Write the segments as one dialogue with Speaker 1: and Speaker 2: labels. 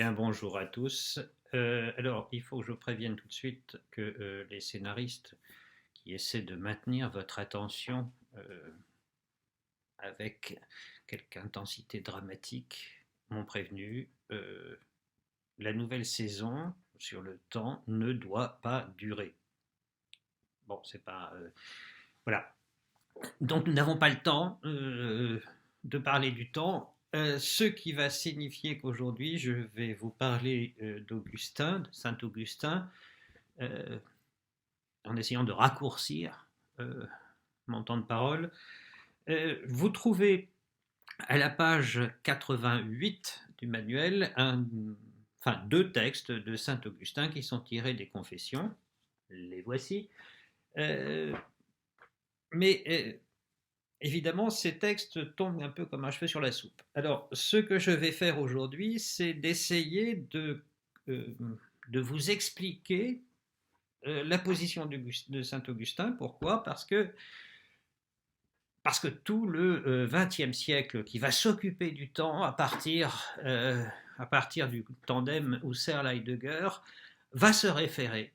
Speaker 1: Bien, bonjour à tous. Alors, il faut que je prévienne tout de suite que les scénaristes qui essaient de maintenir votre attention avec quelque intensité dramatique m'ont prévenu. La nouvelle saison sur le temps ne doit pas durer. Bon, c'est pas. Voilà. Donc, nous n'avons pas le temps de parler du temps. Ce qui va signifier qu'aujourd'hui, je vais vous parler d'Augustin, de Saint Augustin, euh, en essayant de raccourcir mon temps de parole. Vous trouvez à la page 88 du manuel deux textes de Saint Augustin qui sont tirés des Confessions. Les voici. Euh, mais évidemment, ces textes tombent un peu comme un cheveu sur la soupe. Alors, ce que je vais faire aujourd'hui, c'est d'essayer euh, de vous expliquer la position de Saint Augustin. Pourquoi? Parce que tout le XXe siècle qui va s'occuper du temps à partir du tandem Husserl-Heidegger va se référer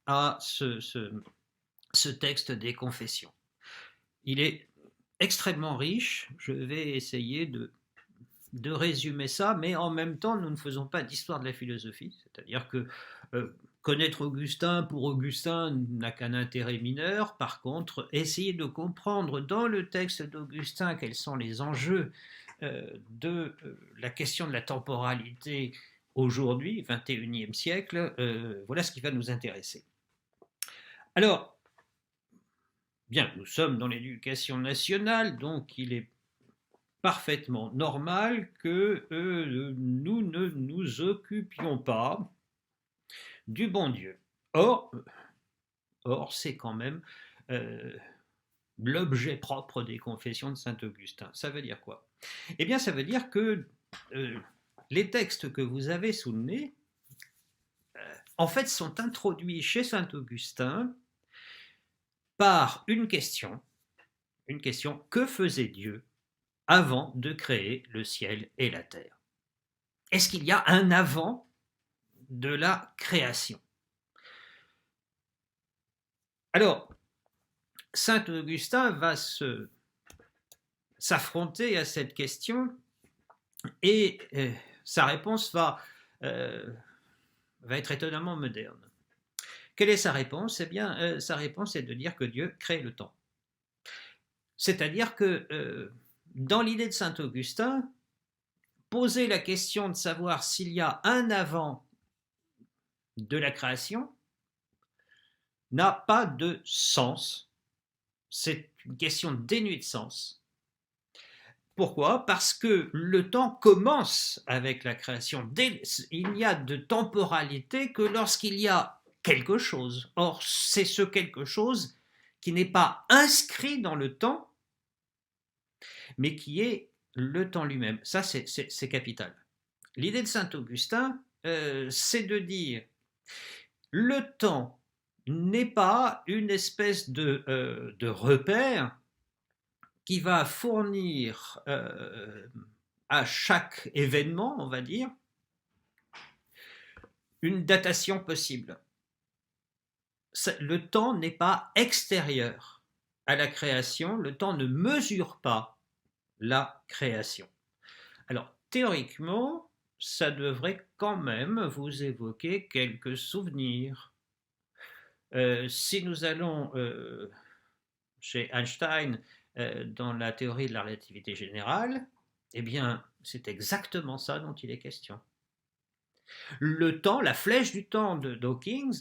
Speaker 1: à ce texte des Confessions. Il est extrêmement riche, je vais essayer de résumer ça, mais en même temps, nous ne faisons pas d'histoire de la philosophie, c'est-à-dire que connaître Augustin pour Augustin n'a qu'un intérêt mineur. Par contre, essayer de comprendre dans le texte d'Augustin quels sont les enjeux de la question de la temporalité aujourd'hui, 21e siècle, voilà ce qui va nous intéresser. Alors, bien, nous sommes dans l'éducation nationale, donc il est parfaitement normal que nous ne nous occupions pas du bon Dieu. Or c'est quand même euh, l'objet propre des confessions de saint Augustin. Ça veut dire quoi? Eh bien, ça veut dire que les textes que vous avez sous le nez, en fait, sont introduits chez saint Augustin par une question, que faisait Dieu avant de créer le ciel et la terre? Est-ce qu'il y a un avant de la création? Alors, saint Augustin va s'affronter à cette question et sa réponse va être étonnamment moderne. Quelle est sa réponse? Eh bien, sa réponse est de dire que Dieu crée le temps. C'est-à-dire que dans l'idée de saint Augustin, poser la question de savoir s'il y a un avant de la création n'a pas de sens. C'est une question dénuée de sens. Pourquoi? Parce que le temps commence avec la création. Il n'y a de temporalité que lorsqu'il y a quelque chose. Or, c'est ce quelque chose qui n'est pas inscrit dans le temps, mais qui est le temps lui-même. Ça, c'est capital. L'idée de saint Augustin, c'est de dire le temps n'est pas une espèce de repère qui va fournir à chaque événement, on va dire, une datation possible. Le temps n'est pas extérieur à la création, le temps ne mesure pas la création. Alors, théoriquement, ça devrait quand même vous évoquer quelques souvenirs. Si nous allons chez Einstein dans la théorie de la relativité générale, eh bien, c'est exactement ça dont il est question. Le temps, la flèche du temps de Dawkins,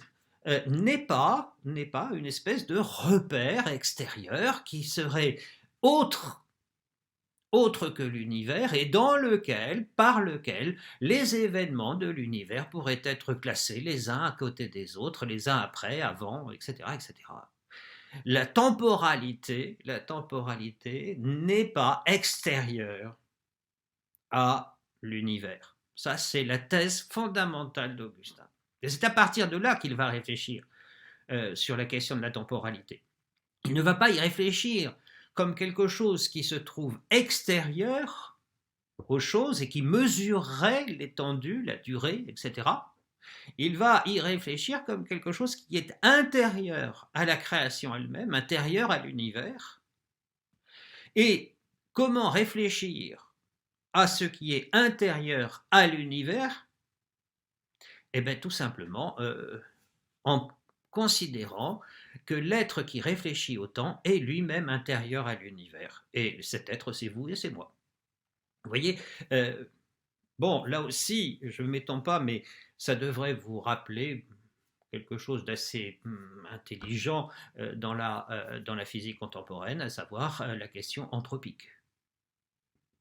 Speaker 1: n'est pas une espèce de repère extérieur qui serait autre que l'univers et par lequel les événements de l'univers pourraient être classés les uns à côté des autres, les uns après, avant, etc., etc. La temporalité n'est pas extérieure à l'univers. Ça, c'est la thèse fondamentale d'Augustin. Et c'est à partir de là qu'il va réfléchir sur la question de la temporalité. Il ne va pas y réfléchir comme quelque chose qui se trouve extérieur aux choses et qui mesurerait l'étendue, la durée, etc., il va y réfléchir comme quelque chose qui est intérieur à la création elle-même, intérieur à l'univers. Et comment réfléchir à ce qui est intérieur à l'univers? Eh bien, tout simplement en considérant que l'être qui réfléchit au temps est lui-même intérieur à l'univers. Et cet être, c'est vous et c'est moi. Vous voyez, bon, là aussi, je ne m'étends pas, mais ça devrait vous rappeler quelque chose d'assez intelligent dans la physique contemporaine, à savoir la question anthropique.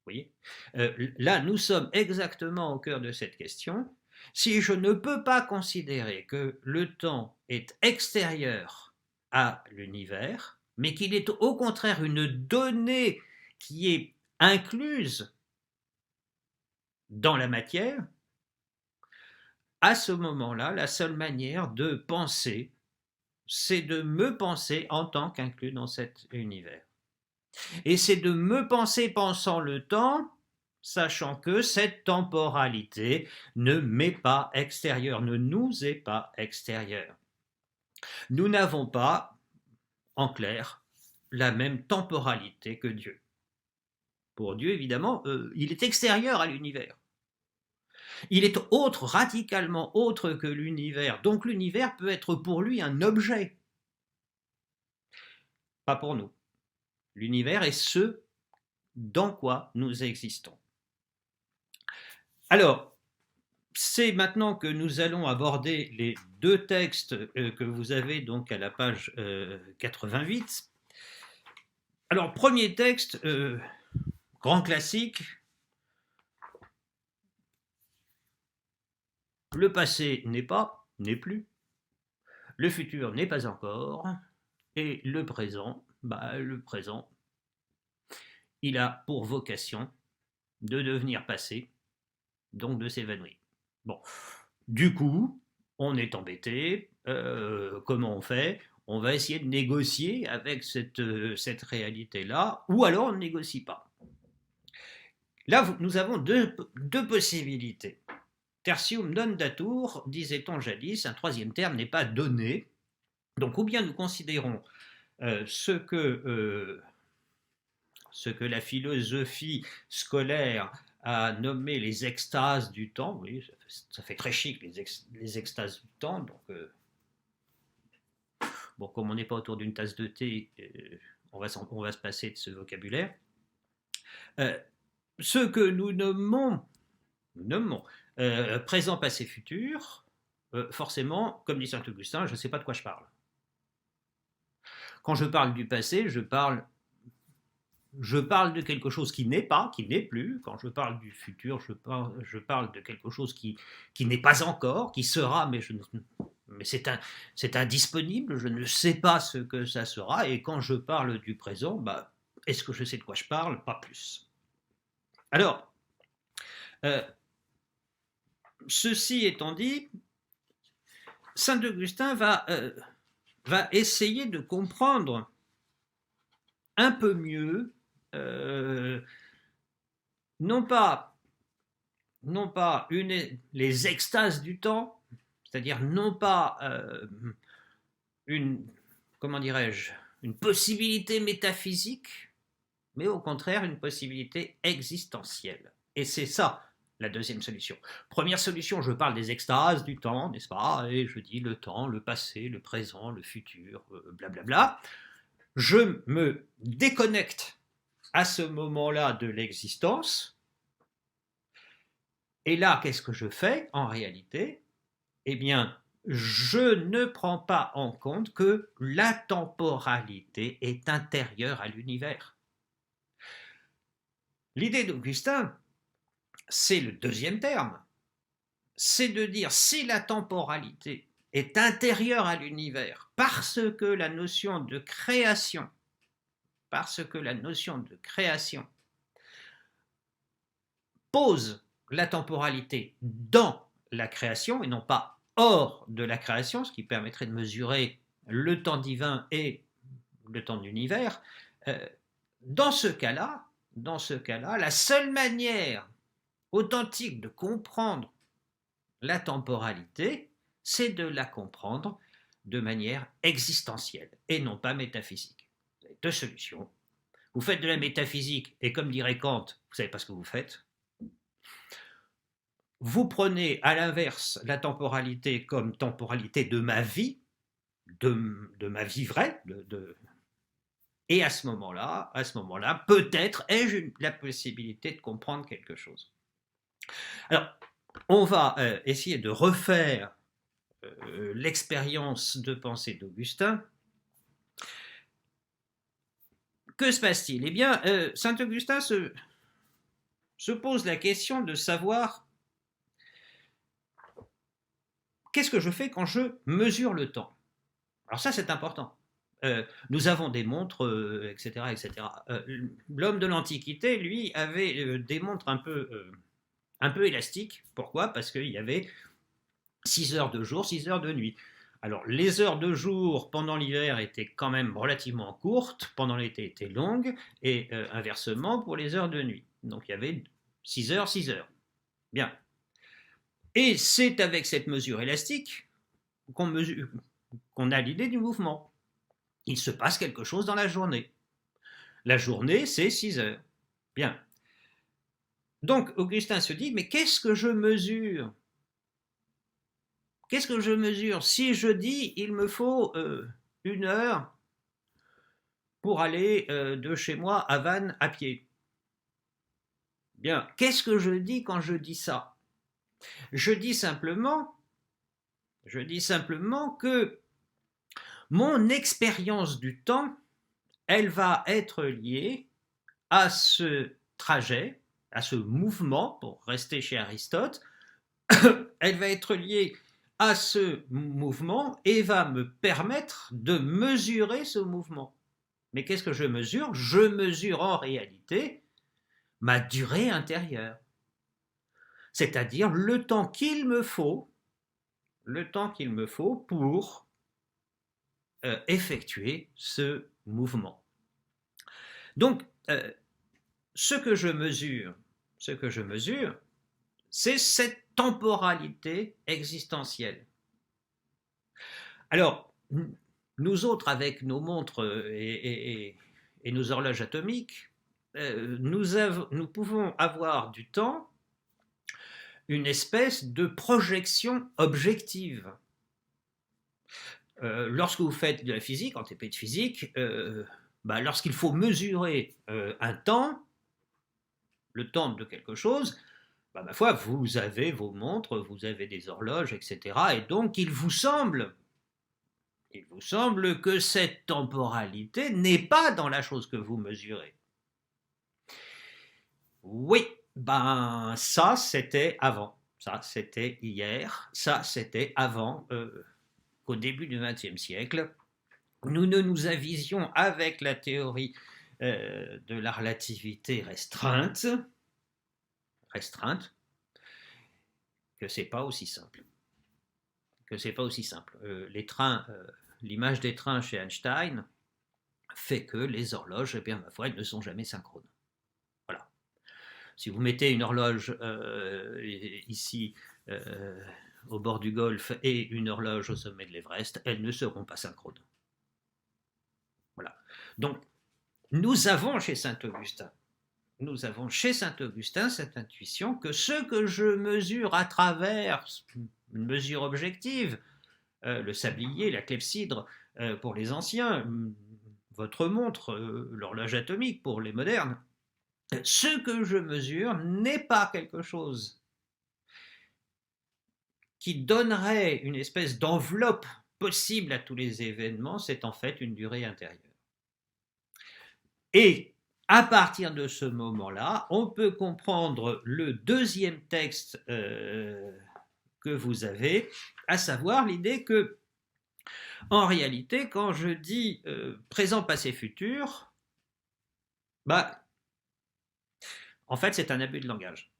Speaker 1: Vous voyez, là, nous sommes exactement au cœur de cette question. Si je ne peux pas considérer que le temps est extérieur à l'univers, mais qu'il est au contraire une donnée qui est incluse dans la matière, à ce moment-là, la seule manière de penser, c'est de me penser en tant qu'inclus dans cet univers. Et c'est de me penser pensant le temps, sachant que cette temporalité ne m'est pas extérieure, ne nous est pas extérieure. Nous n'avons pas, en clair, la même temporalité que Dieu. Pour Dieu, évidemment, il est extérieur à l'univers. Il est autre, radicalement autre que l'univers. Donc l'univers peut être pour lui un objet. Pas pour nous. L'univers est ce dans quoi nous existons. Alors, c'est maintenant que nous allons aborder les deux textes que vous avez donc à la page 88. Alors, premier texte, grand classique. Le passé n'est pas, n'est plus. Le futur n'est pas encore. Et le présent, il a pour vocation de devenir passé, donc de s'évanouir. Bon, du coup, on est embêté. Comment on fait? On va essayer de négocier avec cette réalité-là, ou alors on ne négocie pas. Là, nous avons deux possibilités. Tertium non datur, disait-on jadis, un troisième terme n'est pas donné. Donc, ou bien nous considérons ce que la philosophie scolaire a nommé les extases du temps. Oui, ça fait très chic, les extases du temps. Donc, bon, comme on n'est pas autour d'une tasse de thé, on va se passer de ce vocabulaire. Ce que nous nommons présent, passé, futur, forcément, comme dit saint Augustin, je ne sais pas de quoi je parle. Quand je parle du passé, je parle de quelque chose qui n'est pas, qui n'est plus. Quand je parle du futur, je parle de quelque chose qui n'est pas encore, qui sera, mais c'est indisponible, je ne sais pas ce que ça sera. Et quand je parle du présent, est-ce que je sais de quoi je parle? Pas plus. Alors, ceci étant dit, saint Augustin va essayer de comprendre un peu mieux, non pas les extases du temps, c'est-à-dire non pas une possibilité métaphysique, mais au contraire une possibilité existentielle. Et c'est ça la deuxième solution. Première solution, je parle des extases du temps, n'est-ce pas? Et je dis le temps, le passé, le présent, le futur, blablabla. Je me déconnecte à ce moment-là de l'existence. Et là, qu'est-ce que je fais en réalité? Eh bien, je ne prends pas en compte que la temporalité est intérieure à l'univers. L'idée d'Augustin, c'est le deuxième terme. C'est de dire si la temporalité est intérieure à l'univers parce que la notion de création pose la temporalité dans la création et non pas hors de la création, ce qui permettrait de mesurer le temps divin et le temps de l'univers. Dans ce cas-là, dans ce cas-là, la seule manière authentique de comprendre la temporalité, c'est de la comprendre de manière existentielle et non pas métaphysique. Vous avez deux solutions. Vous faites de la métaphysique et comme dirait Kant, vous ne savez pas ce que vous faites. Vous prenez à l'inverse la temporalité comme temporalité de ma vie, de ma vie vraie, et à ce moment-là, peut-être ai-je la possibilité de comprendre quelque chose. Alors, on va essayer de refaire l'expérience de pensée d'Augustin. Que se passe-t-il? Eh bien, saint Augustin se pose la question de savoir qu'est-ce que je fais quand je mesure le temps. Alors ça, c'est important. Nous avons des montres, etc., etc. L'homme de l'Antiquité, lui, avait des montres un peu élastiques. Pourquoi? Parce qu'il y avait 6 heures de jour, 6 heures de nuit. Alors, les heures de jour pendant l'hiver étaient quand même relativement courtes, pendant l'été étaient longues, et inversement pour les heures de nuit. Donc, il y avait 6 heures, 6 heures. Bien. Et c'est avec cette mesure élastique qu'on a l'idée du mouvement. Il se passe quelque chose dans la journée. La journée, c'est 6 heures. Bien. Donc, Augustin se dit, mais qu'est-ce que je mesure? Qu'est-ce que je mesure? Si je dis, il me faut 1 heure pour aller de chez moi à Vannes à pied. Bien, qu'est-ce que je dis quand je dis ça? Je dis simplement que mon expérience du temps, elle va être liée à ce trajet, à ce mouvement, pour rester chez Aristote, elle va être liée à ce mouvement et va me permettre de mesurer ce mouvement. Mais qu'est-ce que je mesure? Je mesure en réalité ma durée intérieure, c'est-à-dire le temps qu'il me faut pour effectuer ce mouvement. Donc, ce que je mesure, c'est cette temporalité existentielle. Alors, nous autres, avec nos montres et nos horloges atomiques, nous pouvons avoir du temps une espèce de projection objective. Lorsque vous faites de la physique, en TP de physique, lorsqu'il faut mesurer un temps, le temps de quelque chose, ma foi, vous avez vos montres, vous avez des horloges, etc. Et donc, il vous semble que cette temporalité n'est pas dans la chose que vous mesurez. Oui, ça c'était avant, ça c'était hier, ça c'était avant qu'au début du XXe siècle, nous ne nous avisions avec la théorie de la relativité restreinte, que c'est pas aussi simple. Les trains, l'image des trains chez Einstein fait que les horloges, ma foi, elles ne sont jamais synchrones. Voilà. Si vous mettez une horloge ici au bord du Golfe et une horloge au sommet de l'Everest, elles ne seront pas synchrones. Voilà. Donc, nous avons chez Saint-Augustin cette intuition que ce que je mesure à travers une mesure objective, le sablier, la clepsydre pour les anciens, votre montre, l'horloge atomique pour les modernes, ce que je mesure n'est pas quelque chose qui donnerait une espèce d'enveloppe possible à tous les événements, c'est en fait une durée intérieure. Et à partir de ce moment-là, on peut comprendre le deuxième texte que vous avez, à savoir l'idée que, en réalité, quand je dis présent, passé, futur, en fait, c'est un abus de langage.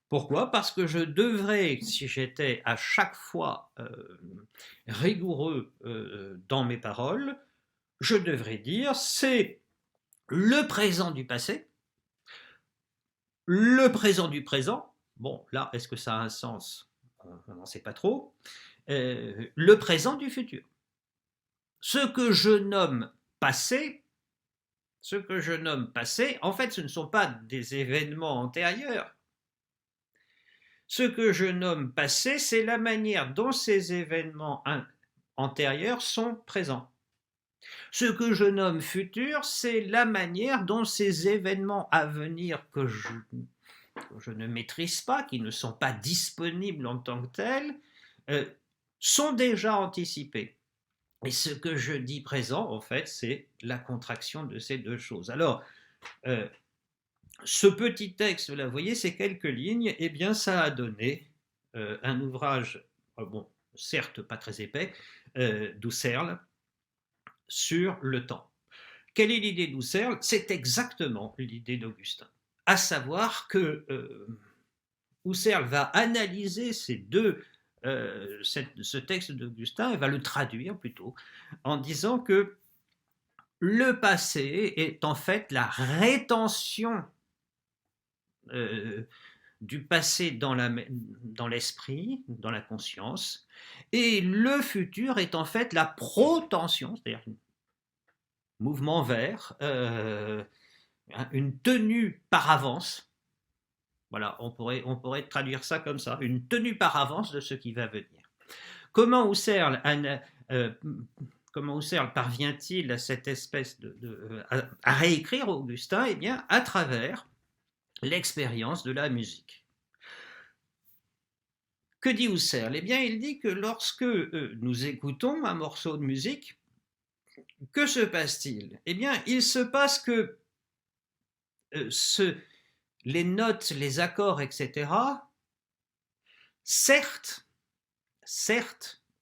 Speaker 1: Pourquoi? Parce que je devrais, si j'étais à chaque fois rigoureux dans mes paroles, je devrais dire c'est le présent du passé le présent du présent, bon là, est-ce que ça a un sens? On n'en sait pas trop. Le présent du futur. Ce que je nomme passé, en fait, ce ne sont pas des événements antérieurs. Ce que je nomme passé, c'est la manière dont ces événements antérieurs sont présents. Ce que je nomme futur, c'est la manière dont ces événements à venir que je ne maîtrise pas, qui ne sont pas disponibles en tant que tels, sont déjà anticipés. Et ce que je dis présent, en fait, c'est la contraction de ces deux choses. Alors, ce petit texte, là, vous voyez, ces quelques lignes, eh bien, ça a donné un ouvrage, bon, certes pas très épais, d'Husserl, sur le temps. Quelle est l'idée d'Husserl? C'est exactement l'idée d'Augustin, à savoir que Husserl va analyser ce texte d'Augustin, et va le traduire plutôt, en disant que le passé est en fait la rétention du passé dans l'esprit, dans la conscience, et le futur est en fait la protension, c'est-à-dire un mouvement vers, une tenue par avance. Voilà, on pourrait traduire ça comme ça, une tenue par avance de ce qui va venir. Comment Husserl parvient-il à cette espèce à réécrire Augustin? Eh bien, à travers l'expérience de la musique. Que dit Husserl? Eh bien, il dit que lorsque nous écoutons un morceau de musique, que se passe-t-il? Eh bien, il se passe que les notes, les accords, etc., certes,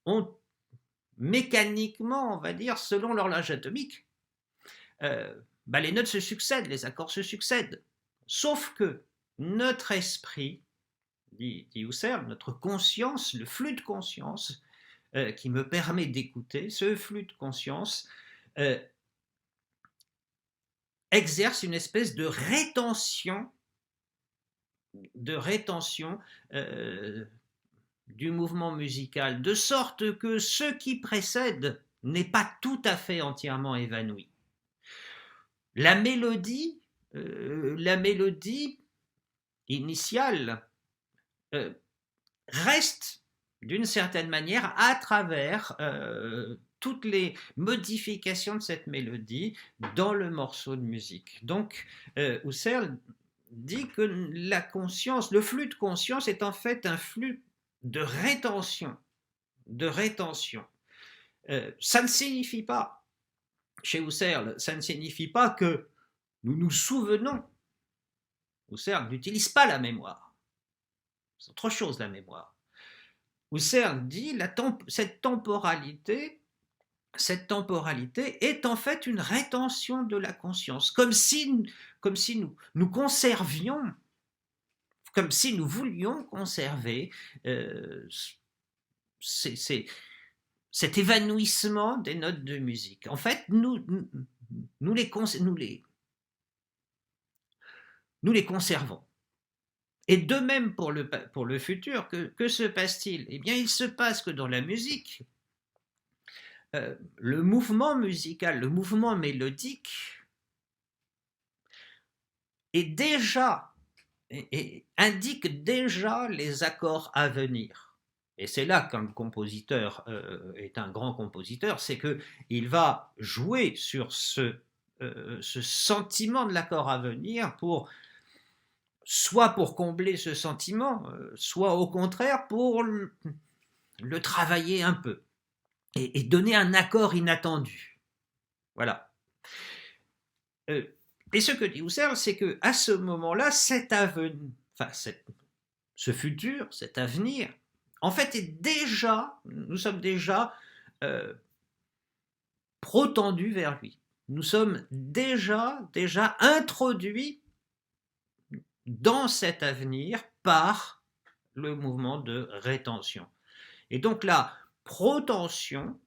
Speaker 1: ont mécaniquement, on va dire, selon l'horloge atomique, les notes se succèdent, les accords se succèdent. Sauf que notre esprit, dit Husserl, notre conscience, le flux de conscience qui me permet d'écouter, ce flux de conscience exerce une espèce de rétention du mouvement musical, de sorte que ce qui précède n'est pas tout à fait entièrement évanoui. La mélodie initiale reste d'une certaine manière à travers toutes les modifications de cette mélodie dans le morceau de musique. Donc, Husserl dit que la conscience, le flux de conscience est en fait un flux de rétention. Ça ne signifie pas, chez Husserl, ça ne signifie pas que nous nous souvenons. Husserl n'utilise pas la mémoire. C'est autre chose, la mémoire. Husserl dit cette temporalité est en fait une rétention de la conscience, comme si nous conservions, comme si nous voulions conserver cet évanouissement des notes de musique. En fait, nous les conservons. Et de même pour le futur, que se passe-t-il? Eh bien, il se passe que dans la musique, le mouvement musical, le mouvement mélodique indique déjà les accords à venir. Et c'est là qu'un compositeur est un grand compositeur, c'est qu'il va jouer sur ce sentiment de l'accord à venir soit pour combler ce sentiment, soit au contraire pour le travailler un peu et donner un accord inattendu. Voilà. Et ce que dit Husserl, c'est qu'à ce moment-là, ce futur, cet avenir, en fait, nous sommes déjà protendus vers lui. Nous sommes déjà introduits dans cet avenir par le mouvement de rétention. Et donc la protension,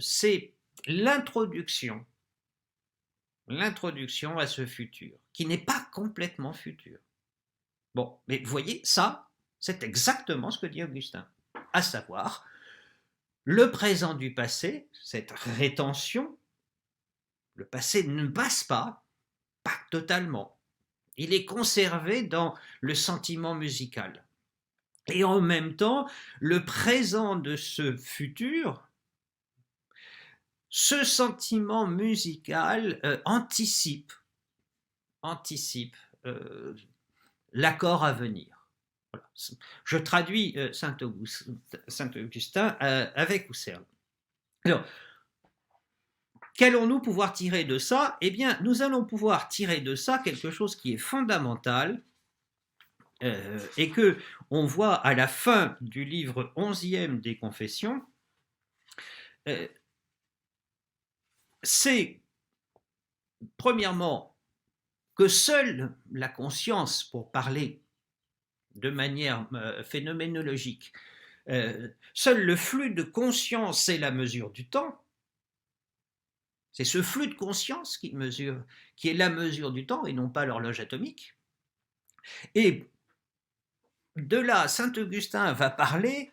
Speaker 1: c'est l'introduction l'introduction à ce futur, qui n'est pas complètement futur. Bon, mais vous voyez, ça, c'est exactement ce que dit Augustin, à savoir, le présent du passé, cette rétention, le passé ne passe pas totalement. Il est conservé dans le sentiment musical. Et en même temps, le présent de ce futur, ce sentiment musical anticipe l'accord à venir. Voilà. Je traduis Saint Augustin avec Husserl. Alors, qu'allons-nous pouvoir tirer de ça? Eh bien, nous allons pouvoir tirer de ça quelque chose qui est fondamental et que on voit à la fin du livre 11e des Confessions. C'est, premièrement, que seule la conscience, pour parler de manière phénoménologique, seul le flux de conscience est la mesure du temps. C'est ce flux de conscience qui est la mesure du temps et non pas l'horloge atomique. Et de là, saint Augustin va parler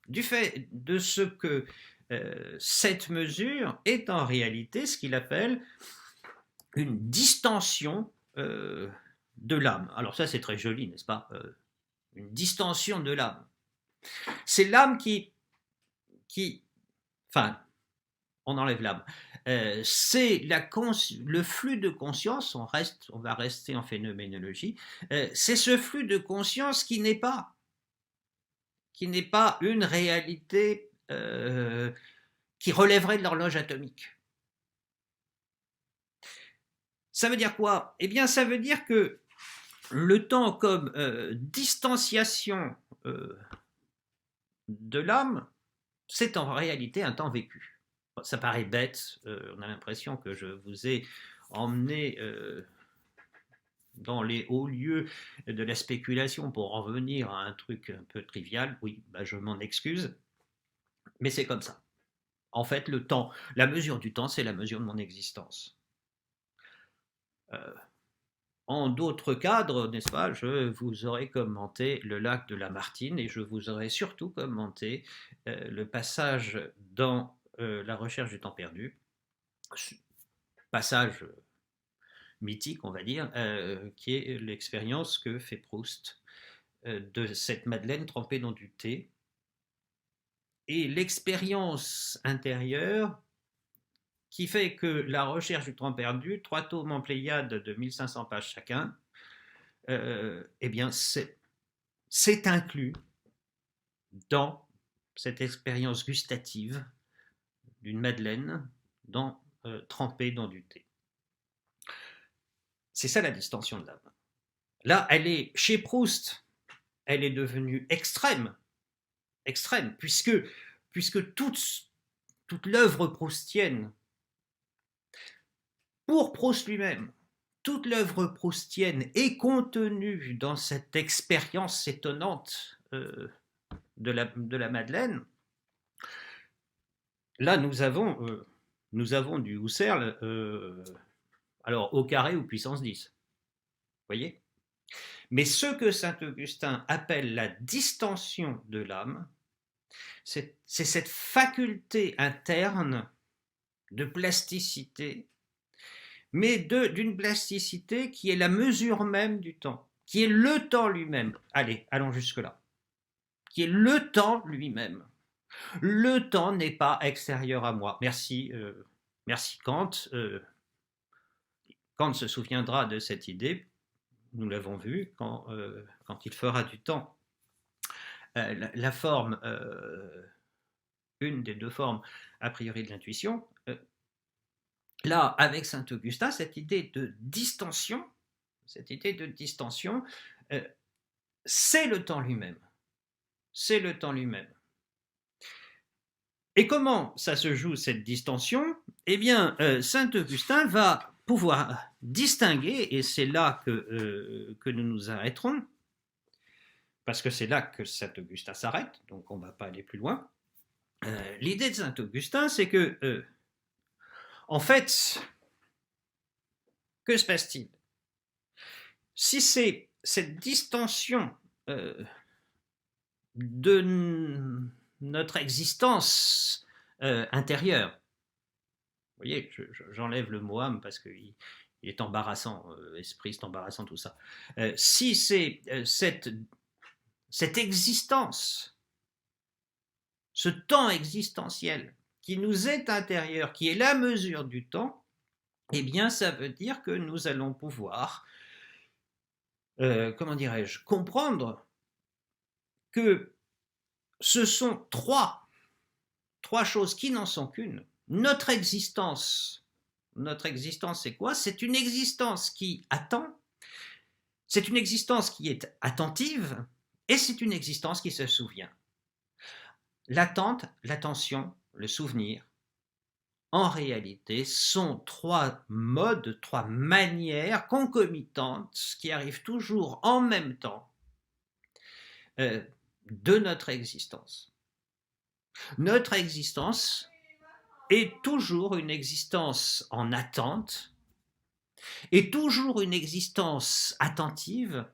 Speaker 1: du fait de ce que cette mesure est en réalité ce qu'il appelle une distension de l'âme. Alors ça, c'est très joli, n'est-ce pas? Une distension de l'âme. C'est l'âme enfin, on enlève l'âme. C'est le flux de conscience, on va rester en phénoménologie, c'est ce flux de conscience qui n'est pas une réalité qui relèverait de l'horloge atomique. Ça veut dire quoi? Eh bien, ça veut dire que le temps comme distanciation de l'âme, c'est en réalité un temps vécu. Ça paraît bête, on a l'impression que je vous ai emmené dans les hauts lieux de la spéculation pour en venir à un truc un peu trivial. Oui, bah je m'en excuse, mais c'est comme ça. En fait, le temps, la mesure du temps, c'est la mesure de mon existence. En d'autres cadres, n'est-ce pas, je vous aurais commenté le lac de Lamartine et je vous aurais surtout commenté le passage dans La recherche du temps perdu, passage mythique, on va dire, qui est l'expérience que fait Proust de cette madeleine trempée dans du thé. Et l'expérience intérieure qui fait que La recherche du temps perdu, 3 tomes en Pléiade de 1500 pages chacun, eh bien c'est inclus dans cette expérience gustative d'une madeleine trempée dans du thé. C'est ça la distension de l'âme. Là, elle est, chez Proust, elle est devenue extrême, puisque toute l'œuvre proustienne, pour Proust lui-même, toute l'œuvre proustienne est contenue dans cette expérience étonnante de la Madeleine. Là, nous avons du Husserl, alors au carré ou puissance 10. Vous voyez? Mais ce que saint Augustin appelle la distension de l'âme, c'est cette faculté interne de plasticité, mais d'une plasticité qui est la mesure même du temps, qui est le temps lui-même. Allez, allons jusque-là. Qui est le temps lui-même. Le temps n'est pas extérieur à moi. Merci Kant. Kant se souviendra de cette idée, nous l'avons vu, quand il fera du temps la forme, une des deux formes a priori de l'intuition. Là, avec saint Augustin, cette idée de distension, c'est le temps lui-même. C'est le temps lui-même. Et comment ça se joue, cette distension? Eh bien, saint Augustin va pouvoir distinguer, et c'est là que nous nous arrêterons, parce que c'est là que saint Augustin s'arrête, donc on ne va pas aller plus loin. L'idée de saint Augustin, c'est que, en fait, Que se passe-t-il? Si c'est cette distension de notre existence intérieure, vous voyez, j'enlève le mot âme parce qu'il est embarrassant, esprit, c'est embarrassant tout ça. Si c'est cette existence, ce temps existentiel qui nous est intérieur, qui est la mesure du temps, eh bien ça veut dire que nous allons pouvoir, comment dirais-je, comprendre que ce sont trois choses qui n'en sont qu'une. Notre existence, c'est quoi? C'est une existence qui attend, c'est une existence qui est attentive, et c'est une existence qui se souvient. L'attente, l'attention, le souvenir, en réalité, sont trois modes, trois manières concomitantes qui arrivent toujours en même temps de notre existence. Notre existence est toujours une existence en attente, est toujours une existence attentive,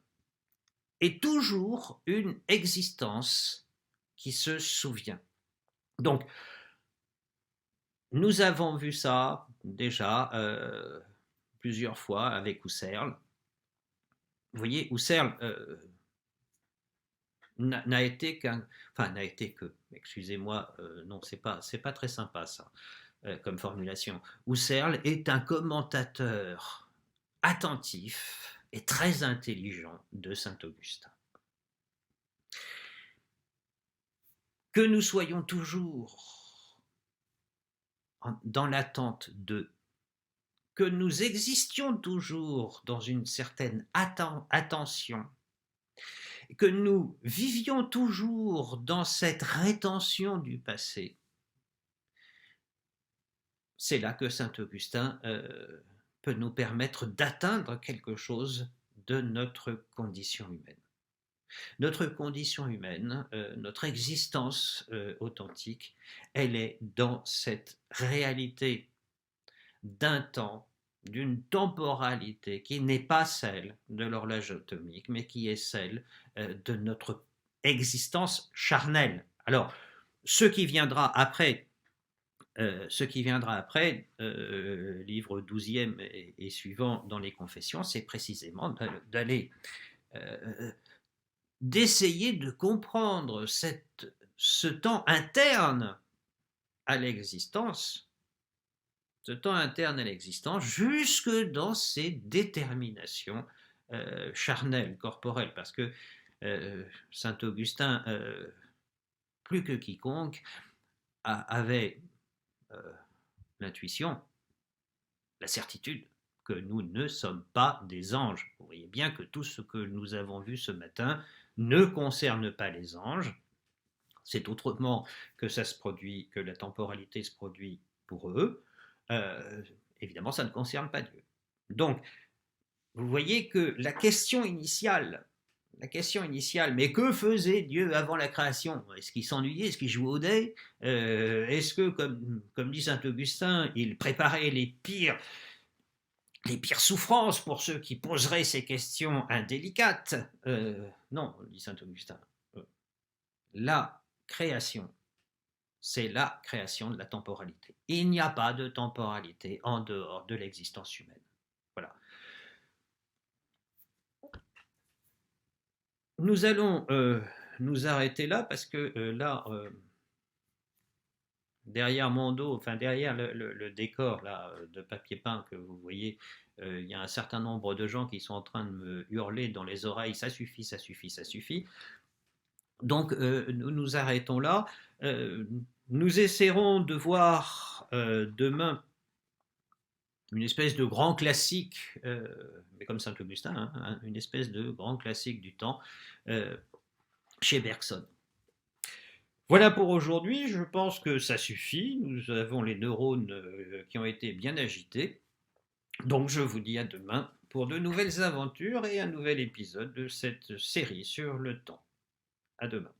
Speaker 1: est toujours une existence qui se souvient. Donc, nous avons vu ça déjà plusieurs fois avec Husserl. Vous voyez, Husserl n'a été que, excusez-moi, non, c'est pas très sympa ça comme formulation. Husserl est un commentateur attentif et très intelligent de Saint-Augustin. Que nous soyons toujours dans l'attente de, que nous existions toujours dans une certaine attention, que nous vivions toujours dans cette rétention du passé, c'est là que Saint-Augustin peut nous permettre d'atteindre quelque chose de notre condition humaine. Notre condition humaine, notre existence authentique, elle est dans cette réalité d'un temps, d'une temporalité qui n'est pas celle de l'horloge atomique, mais qui est celle de notre existence charnelle. Alors, ce qui viendra après, livre 12e et suivant dans les Confessions, c'est précisément d'essayer de comprendre ce temps interne à l'existence, jusque dans ses déterminations charnelles, corporelles, parce que Saint Augustin, plus que quiconque, avait l'intuition, la certitude que nous ne sommes pas des anges. Vous voyez bien que tout ce que nous avons vu ce matin ne concerne pas les anges. C'est autrement que ça se produit, que la temporalité se produit pour eux. Évidemment, ça ne concerne pas Dieu. Donc, vous voyez que la question initiale, mais que faisait Dieu avant la création? Est-ce qu'il s'ennuyait? Est-ce qu'il jouait au dé? Est-ce que, comme dit saint Augustin, il préparait les pires souffrances pour ceux qui poseraient ces questions indélicates? Non, dit saint Augustin. La création, c'est la création de la temporalité. Il n'y a pas de temporalité en dehors de l'existence humaine. Voilà. Nous allons nous arrêter là parce que là, derrière mon dos, enfin derrière le décor là, de papier peint que vous voyez, il y a un certain nombre de gens qui sont en train de me hurler dans les oreilles, ça suffit, ça suffit, ça suffit. Donc nous nous arrêtons là. Nous essaierons de voir demain une espèce de grand classique, mais comme Saint-Augustin, hein, une espèce de grand classique du temps chez Bergson. Voilà pour aujourd'hui, je pense que ça suffit, nous avons les neurones qui ont été bien agités, donc je vous dis à demain pour de nouvelles aventures et un nouvel épisode de cette série sur le temps. À demain.